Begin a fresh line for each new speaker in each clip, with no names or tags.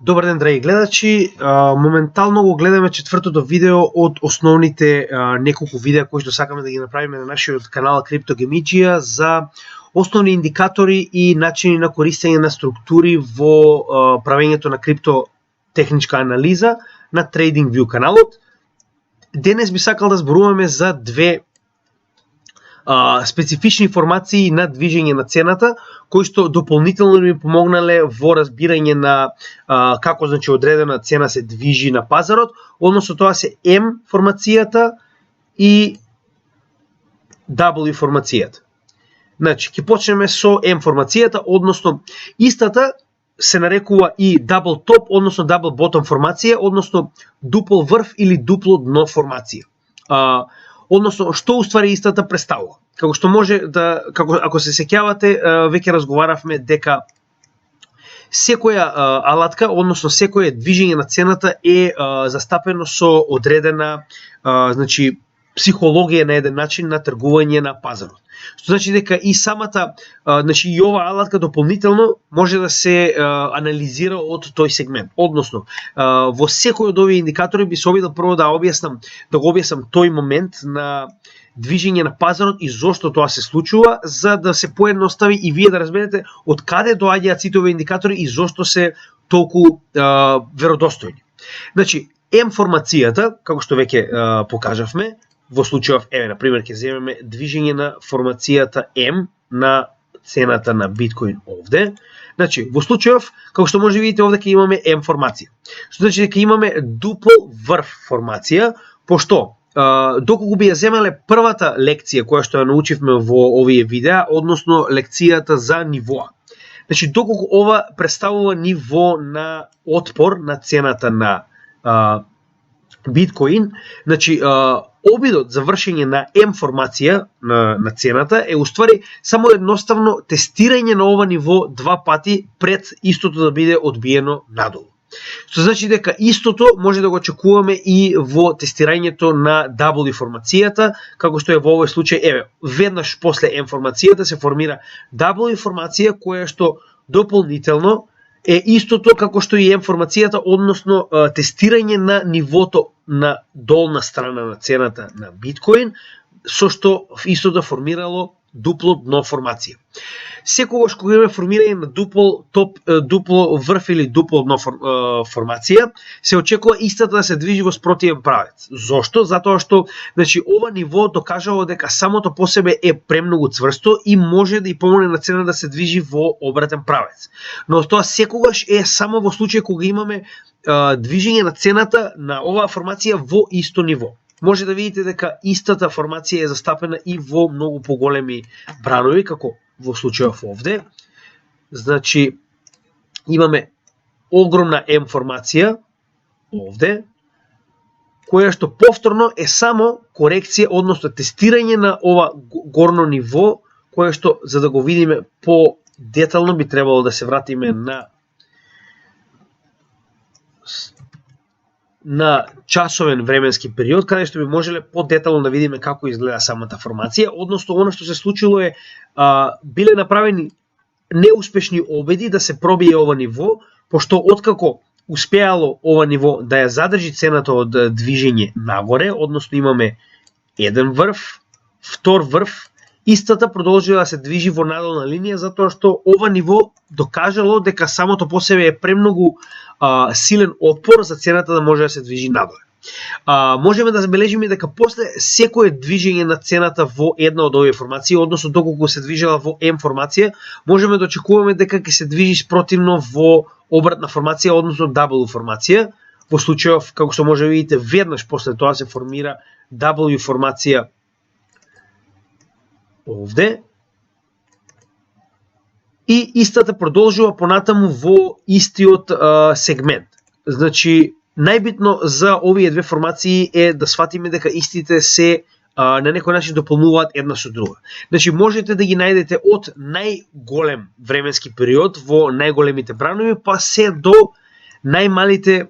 Добар ден, драги гледачи. Моментално го гледаме четвртото видео од основните неколку видеа кои што сакаме да ги направиме на нашиот канал CryptoGamegия за основни индикатори и начини на користење на структури во правењето на криптотехничка анализа на TradingView каналот. Денес би сакал да зборуваме за две специфични информации на движење на цената, кои што дополнително ми помогнале во разбирање на како значи одредена цена се движи на пазарот, односно тоа се M формацијата и W формацијата. Значи, ќе почнеме со M формацијата, односно истата се нарекува и double top, односно double bottom формација, односно дупол врв или дупло дно формација. Односно, што уствари истата представува? Како што може да, ако се сеќавате, веќе разговаравме дека секоја алатка, односно секое движење на цената е застапено со одредена значи психологија на еден начин на тргување на пазарот. Што значи дека и самата, значи и ова алатка дополнително може да се анализира од тој сегмент. Односно, во секој од овие индикатори би се обидел прво да го објаснам тој момент на движење на пазарот и зошто тоа се случува, за да се поедностави и вие да разберете од каде доаѓаат сите овие индикатори и зошто се толку веродостојни. Значи, M формацијата, како што веќе покажавме, во случајов, на пример, ќе земеме движење на формацијата M на цената на биткоин овде. Значи, во случајов, како што може да видите овде ќе имаме M формација. Што значи дека имаме дупол врв формација, пошто доколку би ја земале првата лекција која што ја научивме во овие видеа, односно лекцијата за нивоа. Значи, доколку ова представува ниво на отпор на цената на биткоин, значи обидот за вршење на M формација на цената е уствари само едноставно тестирање на ова ниво два пати пред истото да биде одбиено надолу. Што значи дека истото може да го очекуваме и во тестирањето на W формацијата, како што е во овој случај, веднаш после M формацијата се формира W формација која што дополнително е истото како што и M формацијата, односно тестирање на нивото на долна страна на цената на биткоин, со што истото формирало дупло дно формација. Секогаш кога имаме формирање на дупло врв или дупло дно формација, се очекува истата да се движи во спротивен правец. Зошто? Затоа што значи ова ниво докажало дека самото по себе е премногу цврсто и може да и помогне на цена да се движи во обратен правец. Но тоа секогаш е само во случај кога имаме движење на цената на оваа формација во исто ниво. Може да видите дека истата формација е застапена и во многу поголеми бранови, како во случајов овде. Значи, имаме огромна M формација овде, која што повторно е само корекција, односно тестирање на ова горно ниво, која што, за да го видиме по-детално, би требало да се вратиме на часовен временски период, каде што би можеле по-детално да видиме како изгледа самата формација, односно она што се случило е биле направени неуспешни обиди да се пробие ова ниво, пошто откако успеало ова ниво да ја задржи цената од движење нагоре, односно имаме еден врв, втор врв, истата продолжила да се движи во надолна линија, затоа што ова ниво докажало дека самото по себе е премногу силен отпор за цената да може да се движи надоле. Можеме да забележиме дека после секое движење на цената во една од овие формации, односно доколку се движела во M формација, можеме да очекуваме дека ќе се движи спротивно во обратна формација, односно W формација. Во случајов, како што може да видите, веднаш после тоа се формира W формација овде. И истата продолжува понатаму во истиот сегмент. Значи, најбитно за овие две формации е да сватиме дека истите се на некој начин дополнуваат една со друга. Значи, можете да ги најдете од најголем временски период во најголемите бранови, па се до најмалите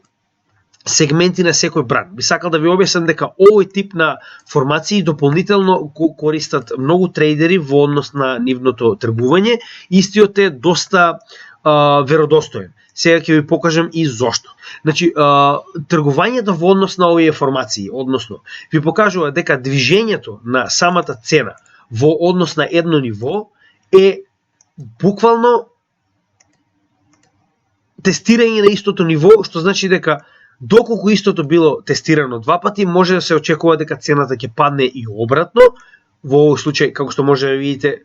сегменти на секој бран. Би сакал да ви објаснам дека овој тип на формации дополнително го користат многу трейдери во однос на нивното тргување. Истиот е доста веродостоен. сега ќе ви покажам и зошто. Значи, тргувањето во однос на овие формации, односно, ви покажува дека движењето на самата цена во однос на едно ниво е буквално тестирање на истото ниво, што значи дека доколку истото било тестирано два пати, може да се очекува дека цената ќе падне и обратно. Во овој случај, како што може да видите,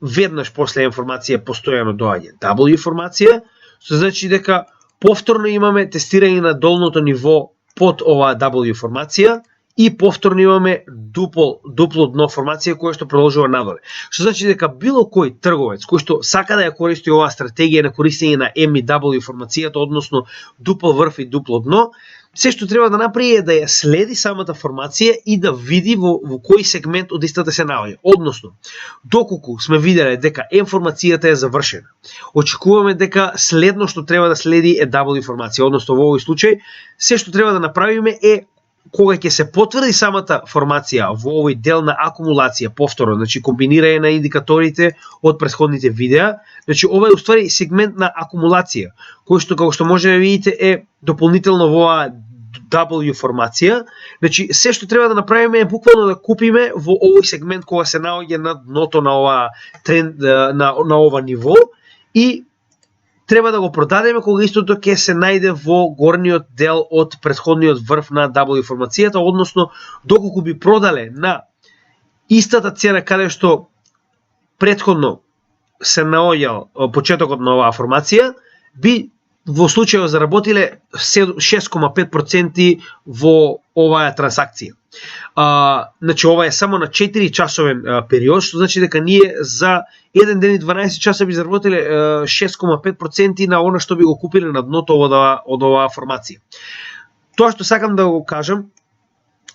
веднаш после информација постојано доаѓа W формација, што значи дека повторно имаме тестирање на долното ниво под оваа W формација и повторно имаме дупло дно формација која што продолжува надоле. Што значи дека било кој трговец кој што сака да ја користи оваа стратегија на користење на M и W формацијата, односно дупл врв и дупло дно, се што треба да направи е да ја следи самата формација и да види во кој сегмент од истата се наоѓа. Односно, доколку сме виделе дека M формацијата е завршена, очекуваме дека следно што треба да следи е W формација, односно во овој случај се што треба да направиме е кога ќе се потврди самата формација во овој дел на акумулација, повторно, значи комбинирање на индикаторите од претходните видеа, значи ова е уствари сегмент на акумулација, кој што како што може да видите е дополнително во оваа W формација, значи се што треба да направиме е буквално да купиме во овој сегмент кога се наоѓа на дното на ова тренд, на ова ниво и треба да го продадеме кога истото ќе се најде во горниот дел од претходниот врв на W формацијата, односно доколку би продале на истата цена каде што претходно се наоѓал почетокот на оваа формација, би во случајот заработиле 6,5% во оваа трансакција. Значи ова е само на 4 часовен период, што значи дека ние за 1 ден и 12 часа би заработиле 6,5% на она што би го купиле на дното од оваа формација. Тоа што сакам да го кажам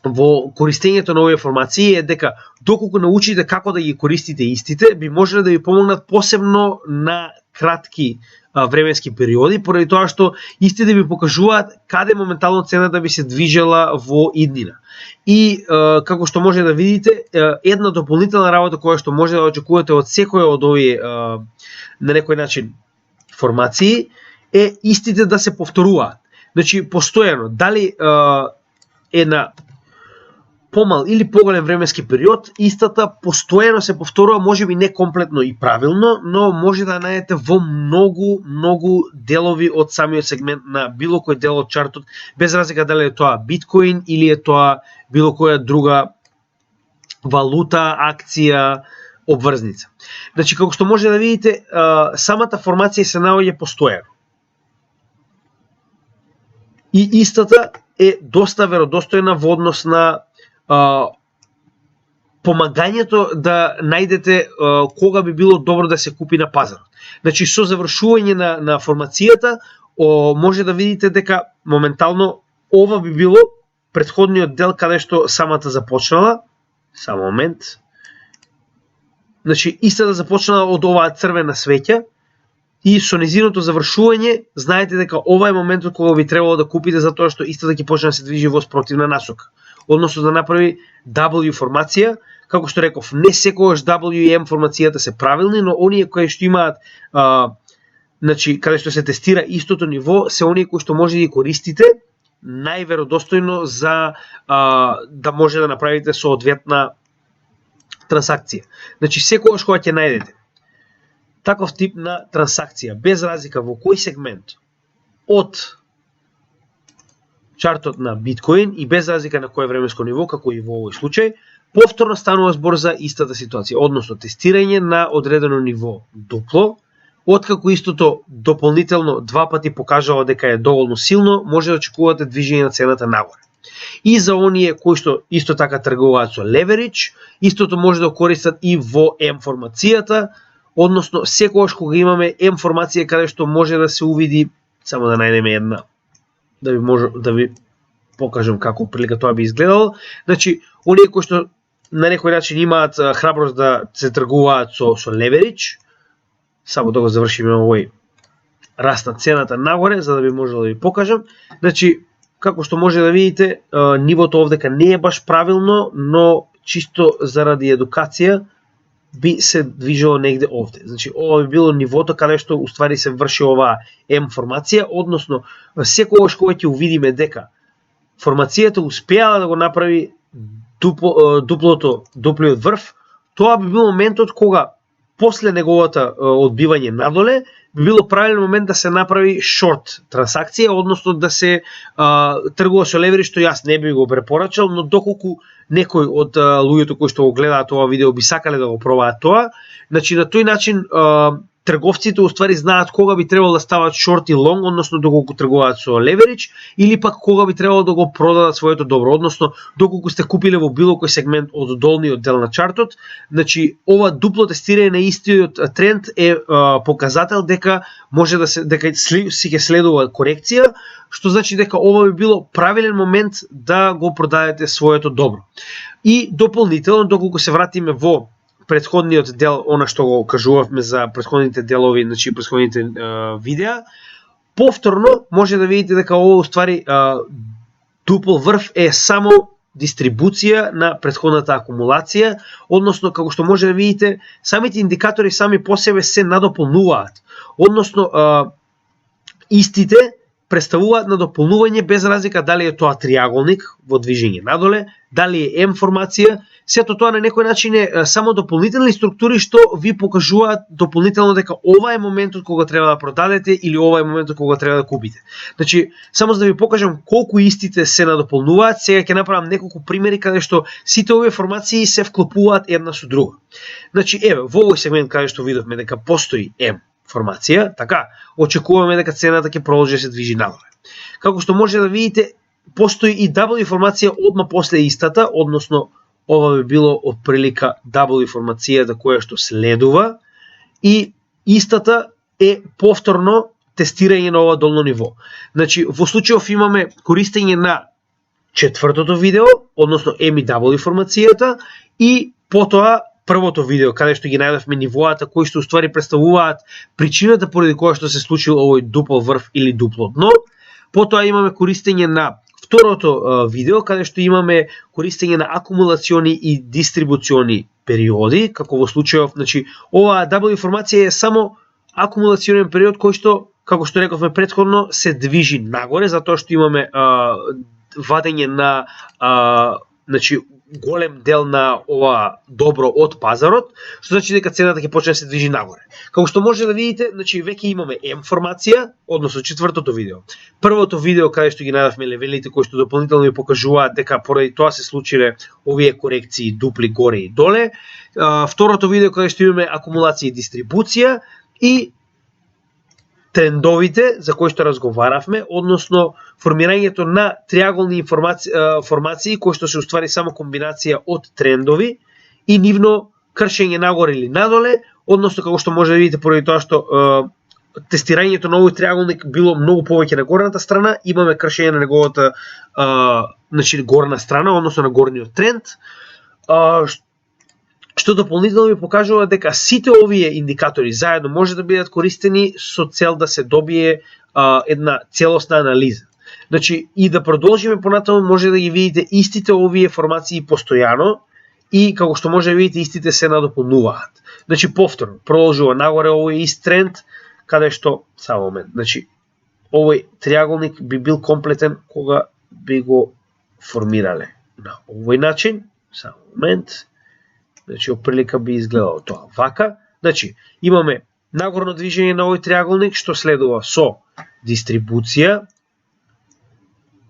во користењето на овие формации е дека доколку научите како да ги користите истите, би можеле да ви помогнат посебно на кратки временски периоди, поради тоа што истите ви покажуваат каде моментално цената би се движела во иднина. И како што може да видите, една дополнителна работа која што може да очекувате од секој од овие на некој начин формации е истите да се повторуваат. Значи постојано, дали е на помал или поголем временски период, истата постојано се повторува, можеби не комплетно и правилно, но може да најдете во многу делови од самиот сегмент на било кој дел од чартот, без разлика дали е тоа биткоин или е тоа било која друга валута, акција, обврзница. Значи, како што може да видите, самата формација се наоѓа постојано. И истата е доста веродостојна во однос на помагањето да најдете кога би било добро да се купи на пазарот. Значи, со завршување на формацијата, може да видите дека моментално ова би било претходниот дел каде што самата започнала. Само момент. Значи, истата започнала од оваа црвена свеќа и со незиното завршување, знаете дека ова е моментот кога би требало да купите, затоа што истата ќе почне да се движи во спротивна насока. Односно да направи W формација, како што реков, не секогаш W и M формацијата се правилни, но оние кои што имаат, значи, каде што се тестира истото ниво, се оние кои што може да ги користите најверодостојно за да може да направите соодветна трансакција. Значи, секогаш кога ќе најдете таков тип на трансакција, без разлика во кој сегмент од чартот на биткоин и без разлика на кое временско ниво, како и во овој случај, повторно станува збор за истата ситуација, односно тестирање на одредено ниво дупло, откако истото дополнително два пати покажало дека е доволно силно, може да очекувате движење на цената нагоре. И за оние кои што исто така тргуваат со леверидж, истото може да користат и во M формацијата, односно секогаш кога имаме M формација каде што може да се увиди, само да најдеме една, да ви покажам како прилика тоа би изгледало. Значи, оние кои што на некој начин имаат храброст да се тргуваат со леверидж, само да го завршиме овој раст на цената нагоре, за да би можел да ви покажам. Значи, како што може да видите, нивото овдека не е баш правилно, но чисто заради едукација би се движило негде овде. Значи, ова би било нивото каде што уствари се врши оваа M формација, односно, секогаш кога ќе увидиме дека формацијата успеала да го направи дуплиот врв, тоа би бил моментот кога после неговата одбивање надоле, би било правилен момент да се направи шорт трансакција, односно да се тргува со леверидж, што јас не би го препорачал, но доколку некој од луѓето кои што го гледаат ова видео би сакале да го пробаат тоа, значи на тој начин трговците уствари знаат кога би требало да стават шорт и лонг, односно доколку тргуваат со леверидж, или пак кога би требало да го продадат своето добро, односно доколку сте купиле во било кој сегмент од долниот дел на чартот, значи ова дупло тестирање на истиот тренд е показател дека може да се дека си ќе следува корекција, што значи дека ова би било правилен момент да го продадете своето добро. И дополнително, доколку се вратиме во претходниот дел, она што го кажувавме за претходните делови, значи претходните видеа, повторно може да видите дека ова уствари дупл врв е само дистрибуција на претходната акумулација, односно како што може да видите, самите индикатори сами по себе се надополнуваат, односно истите представуваат надополнување без разлика дали е тоа триаголник во движење надоле, дали е M формација, сето тоа на некој начин е само дополнителни структури што ви покажуваат дополнително дека ова е моментот кога треба да продадете или ова е моментот кога треба да купите. Значи, само за да ви покажам колку истите се надополнуваат, сега ќе направам неколку примери каде што сите овие формации се вклопуваат една со друга. Значи, еве, во овој сегмент каде што видовме дека постои M формација, така, очекуваме дека цената ќе продолжи да се движи нагоре. Како што може да видите, постои и W формација одма после истата, односно ова би било од прилика W формацијата која што следува и истата е повторно тестирање на ова долно ниво. Значи, во случајов имаме користење на четвртото видео, односно M и W формацијата и потоа првото видео каде што ги најдовме нивоата кои што уствари представуваат причината поради која што се случил овој дупл врв или дупло дно. Потоа имаме користење на второто видео каде што имаме користење на акумулациони и дистрибуциони периоди, како во случајов, значи оваа W формација е само акумулационен период кој што, како што рековме претходно, се движи нагоре затоа што имаме вадење на значи голем дел на ова добро од пазарот, што значи дека цената ќе почне да се движи нагоре. Како што може да видите, значи веќе имаме M формација, односно четвртото видео. Првото видео каде што ги најдовме левелите кои што дополнително ви покажуваат дека поради тоа се случиле овие корекции дупли горе и доле. Второто видео каде што имаме акумулација и дистрибуција и трендовите за кои што разговаравме, односно формирањето на триаголни формации кои што се уствари само комбинација од трендови и нивно кршење нагоре или надоле, односно како што може да видите поради тоа што тестирањето на овој триаголник било многу повеќе на горната страна, имаме кршење на неговата значи горна страна, односно на горниот тренд, што дополнително ви покажува дека сите овие индикатори заедно може да бидат користени со цел да се добие една целосна анализа. Значи, и да продолжиме понатаму, може да ги видите истите овие формации постојано и како што може да видите истите се надополнуваат. Значи, повторно, продолжува нагоре овој ист тренд, каде што, само момент, значи, овој триаголник би бил комплетен кога би го формирале на овој начин, само момент. Значи, оприлика би изгледало тоа вака. Значи, имаме нагорно движење на овој триаголник, што следува со дистрибуција,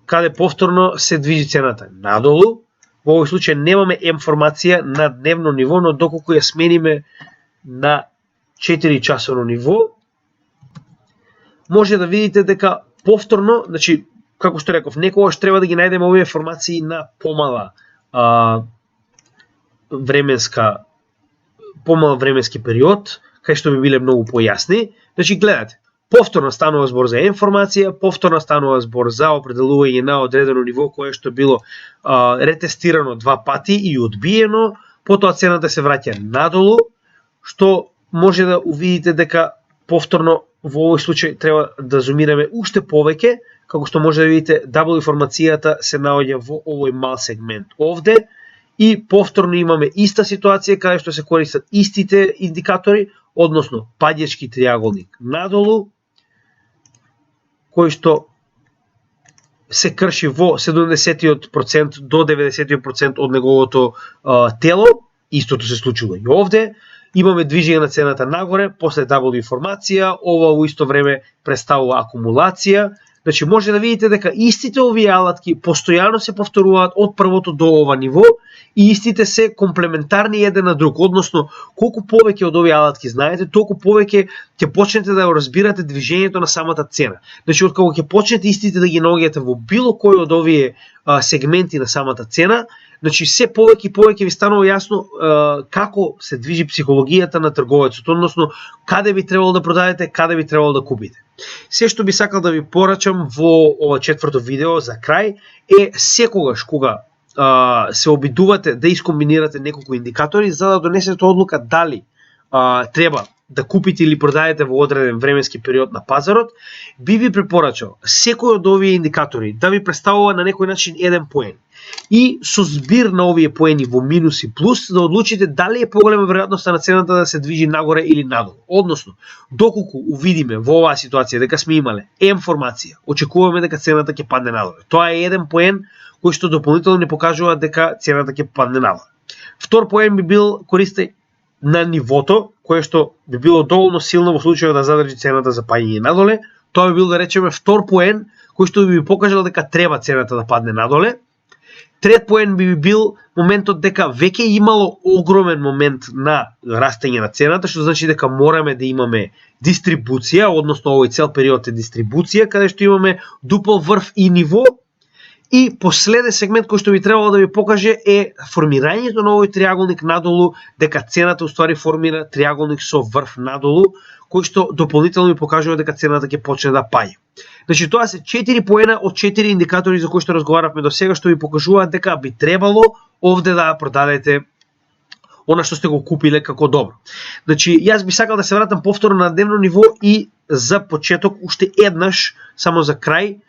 каде повторно се движи цената надолу. Во овој случај немаме M формација на дневно ниво, но доколку ја смениме на 4 часово ниво, може да видите дека повторно, значи, како што реков, некогаш треба да ги најдеме овие формации на помал временски период, кај што би биле многу појасни. Значи, гледате, повторно станува збор за информација, повторно станува збор за определување на одредено ниво кое што било ретестирано 2 пати и одбиено, потоа цената се враќа надолу, што може да увидите дека повторно во овој случај треба да зумираме уште повеќе, како што може да видите W формацијата се наоѓа во овој мал сегмент овде и повторно имаме иста ситуација каде што се користат истите индикатори, односно падјачки триаголник надолу, кој што се крши во 70% до 90% од неговото тело, истото се случува и овде. Имаме движење на цената нагоре, после W формација, ова во исто време представува акумулација. Значи може да видите дека истите овие алатки постојано се повторуваат од првото до ова ниво и истите се комплементарни еден на друг, односно колку повеќе од овие алатки знаете, толку повеќе ќе почнете да разбирате движењето на самата цена. Значи откако ќе почнете истите да ги наоѓате во било кој од овие сегменти на самата цена, значи се повеќе и повеќе ви станува јасно како се движи психологијата на трговецот, односно каде би требало да продадете, каде би требало да купите. Се што би сакал да ви порачам во ова четврто видео за крај е секогаш кога се обидувате да искомбинирате неколку индикатори за да донесете одлука дали треба да купите или продадете во одреден временски период на пазарот, би ви препорачал секој од овие индикатори да ви представува на некој начин еден поен. И со збир на овие поени во минус и плюс да одлучите дали е поголема веројатноста на цената да се движи нагоре или надолу. Односно, доколку увидиме во оваа ситуација дека сме имале М формација, очекуваме дека цената ќе падне надолу. Тоа е еден поен кој што дополнително не покажува дека цената ќе падне надолу. Втор поен би бил користеј на нивото, кое што би било доволно силно во случајот да задржи цената за паѓање надоле. Тоа би бил, да речеме, втор поен кој што би покажал дека треба цената да падне надоле. Трет поен би бил моментот дека веќе имало огромен момент на растење на цената, што значи дека мораме да имаме дистрибуција, односно овој цел период е дистрибуција, каде што имаме дупол врв и ниво. И последен сегмент кој што би требало да ви покаже е формирањето на овој триаголник надолу, дека цената уствари формира триаголник со врв надолу, кој што дополнително ми покажува дека цената ќе почне да паѓа. Значи тоа се 4 поена од 4 индикатори за кои што разговаравме до сега, што ви покажуваат дека би требало овде да продадете она што сте го купиле како добро. Значи јас би сакал да се вратам повторно на дневно ниво и за почеток уште еднаш, само за крај,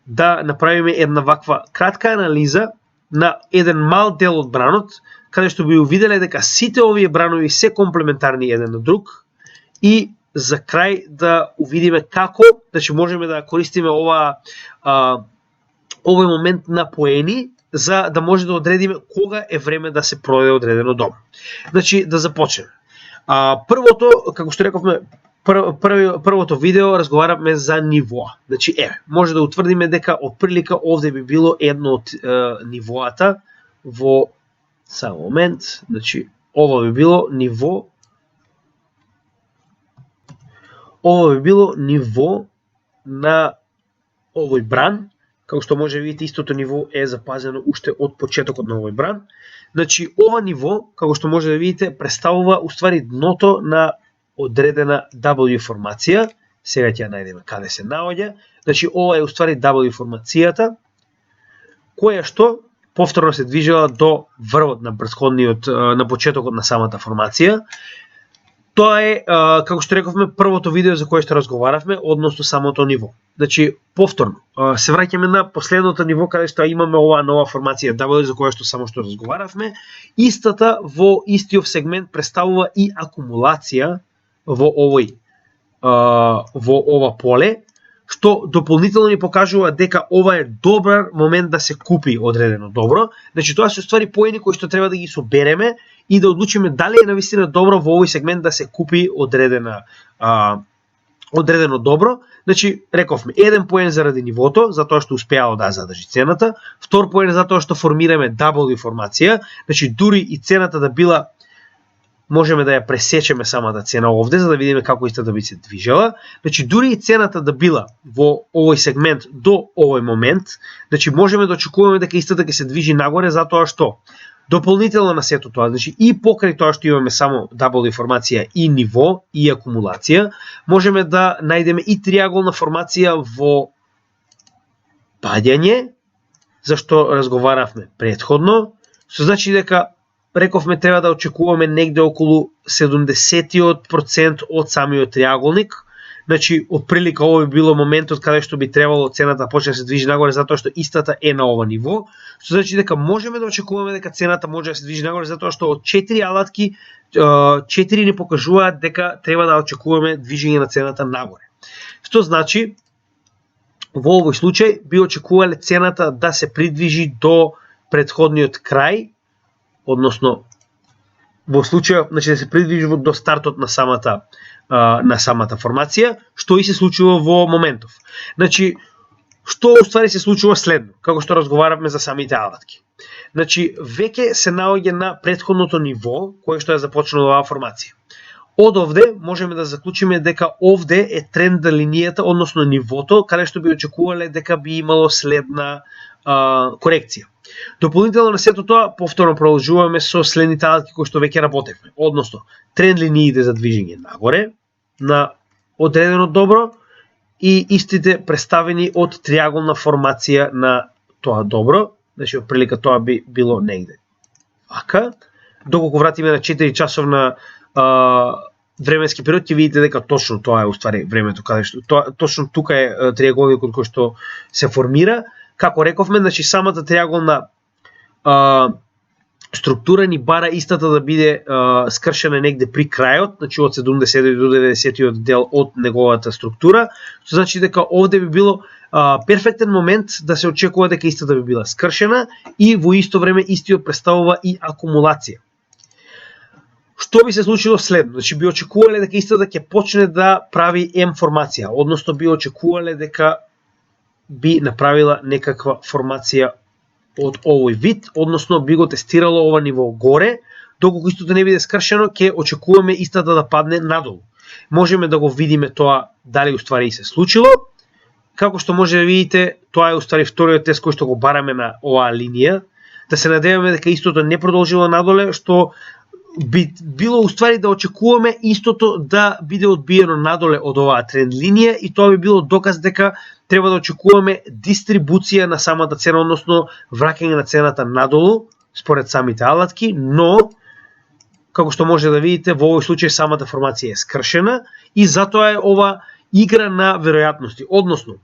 да направиме една ваква кратка анализа на еден мал дел од бранот, каде што би увиделе дека сите овие бранови се комплементарни еден на друг и за крај да увидиме како значи можеме да користиме овој момент на поени за да може да одредиме кога е време да се продаде одредено добро. Значи да започнеме. Првото, како што рековме, првото видео разговараме за ниво. Значи може да утврдиме дека отприлика овде би било едно од нивоата во само момент, значи ова би било ниво. Ова би било ниво на овој бран, како што може да видите истото ниво е запазено уште од почетокот на овој бран. Значи ова ниво, како што може да видите, представува уствари дното на одредена W формација. Сега ќе ја најдеме каде се наоѓа. Значи ова е уствари W формацијата, која што повторно се движела до врвот на претходниот на почетокот на самата формација. Тоа е, како што рековме, првото видео за кое што разговаравме, односно самото ниво. Значи, повторно, се враќаме на последното ниво, каде што имаме оваа нова формација W, за која што само што разговаравме. Истата во истиот сегмент представува и акумулација во ова поле, што дополнително ни покажува дека ова е добар момент да се купи одредено добро. Значи тоа се уствари поени кои што треба да ги собереме и да одлучиме дали е навистина добро во овој сегмент да се купи одредено добро. Значи рековме еден поен заради нивото, затоа што успеало да задржи цената, втор поен затоа што формираме W формација, значи дури и цената да била, можеме да ја пресечеме самата цена овде, за да видиме како истата би се движела. Значи, дури и цената да била во овој сегмент до овој момент, значи можеме да очекуваме дека истата ќе се движи нагоре, затоа што дополнително на сето тоа, значи и покрај тоа што имаме само W формација и ниво и акумулација, можеме да најдеме и триаголна формација во падање, зашто разговаравме претходно, што значи дека рековме треба да очекуваме негде околу 70% од самиот триаголник. Значи, отприлика ово би било моментот каде што би требало цената да почне да се движи нагоре затоа што истата е на ова ниво, што значи дека можеме да очекуваме дека цената може да се движи нагоре затоа што од 4 алатки 4 ни покажуваат дека треба да очекуваме движење на цената нагоре. Што значи во овој случај би очекувале цената да се придвижи до претходниот крај, односно во случај значи да се придвижи до стартот на самата формација, што и се случува во моментов. Значи, што уствари се случува следно, како што разговаравме за самите алатки. Значи, веќе се наоѓа на претходното ниво, кое што е започнала оваа формација. Од овде можеме да заклучиме дека овде е тренд на линијата, односно нивото, каде што би очекувале дека би имало следна корекција. Дополнително на сето тоа, повторно продолжуваме со следните алатки кои што веќе работевме, односно тренд линиите за движење нагоре на одредено добро и истите представени од триаголна формација на тоа добро, значи отприлика тоа би било негде вака. Доколку вратиме на 4 часовна временски период, ќе видите дека точно тоа е уствари времето каде што точно тука е триаголникот кој што се формира. Како рековме, значи самата триаголна структура ни бара истата да биде скршена негде при крајот, значи од 70 до 90 дел од неговата структура, што значи дека овде би било перфектен момент да се очекува дека истата би била скршена и во исто време истиот представува и акумулација. Што би се случило следно? Значи би очекувале дека истата ќе почне да прави М формација, односно би очекувале дека би направила некаква формација од овој вид, односно би го тестирало ова ниво горе, доколку истото не биде скршено, ќе очекуваме истата да падне надолу. Можеме да го видиме тоа дали уствари се случило. Како што може да видите, тоа е уствари вториот тест кој што го бараме на оваа линија. Да се надеваме дека истото не продолжило надоле, што би било уствари да очекуваме истото да биде одбиено надоле од оваа тренд линија и тоа би било доказ дека треба да очекуваме дистрибуција на самата цена, односно враќање на цената надолу според самите алатки, но како што може да видите во овој случај самата формација е скршена и затоа е ова игра на веројатности, односно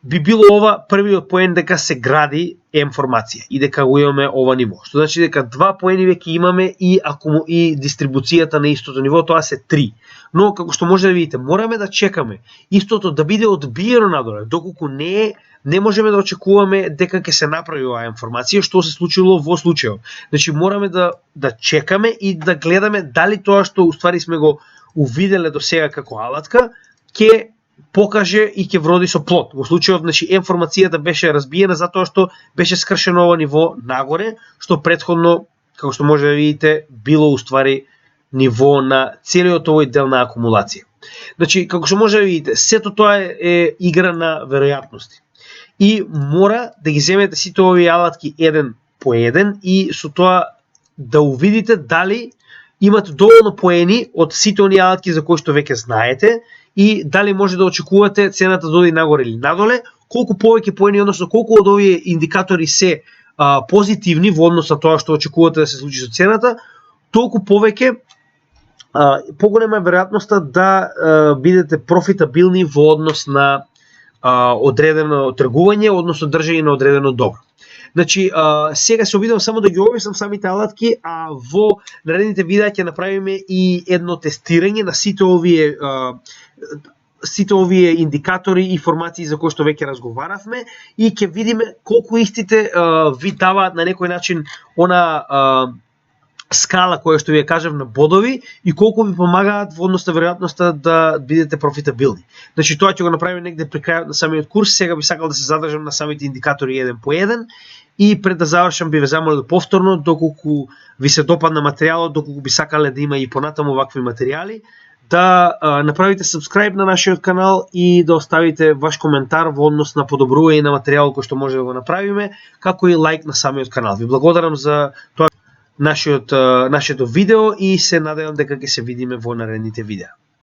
би било ова првиот поен дека се гради М формација и дека го имаме ова ниво. Што значи дека два поени веќе имаме и дистрибуцијата на истото ниво, тоа се 3. Но како што може да видите, мораме да чекаме истото да биде одбиено надоле, доколку не можеме да очекуваме дека ќе се направи оваа информација, што се случило во случајот. Значи мораме да чекаме и да гледаме дали тоа што уствари сме го увиделе до сега како алатка ќе покаже и ќе вроди со плод. Во случајот, значи, информацијата беше разбиена затоа што беше скршено ова ниво нагоре, што претходно, како што може да видите, било уствари ниво на целиот овој дел на акумулација. Значи, како што може да видите, сето тоа е игра на веројатности. И мора да ги земете сите овие алатки еден по еден и со тоа да увидите дали имате доволно поени од сите оние алатки за кои што веќе знаете и дали може да очекувате цената да оди нагоре или надоле, колку повеќе поени, односно колку од овие индикатори се позитивни во однос на тоа што очекувате да се случи со цената, толку повеќе поголема е веројатноста да бидете профитабилни во однос на одредено тргување, односно држање на одредено добро. Значи, сега се обидам само да ги објаснам самите алатки, а во наредните видеа ќе направиме и едно тестирање на сите овие индикатори и информации за кои што веќе разговаравме и ќе видиме колку истите ви даваат на некој начин она скала која што ви ја кажав на бодови и колку ви помагаат во однос на веројатноста да бидете профитабилни. Значи тоа ќе го направиме негде при крајот на самиот курс. Сега би сакал да се задржам на самите индикатори еден по еден и пред да завршам би ве замолил повторно, доколку ви се допадна материјалот, доколку би сакале да има и понатаму вакви материјали, да направите subscribe на нашиот канал и да оставите ваш коментар во однос на подобрување на материјалот кој што може да го направиме, како и лайк на самиот канал. Ви благодарам за тоа нашето видео и се надевам дека ќе се видиме во наредните видеа.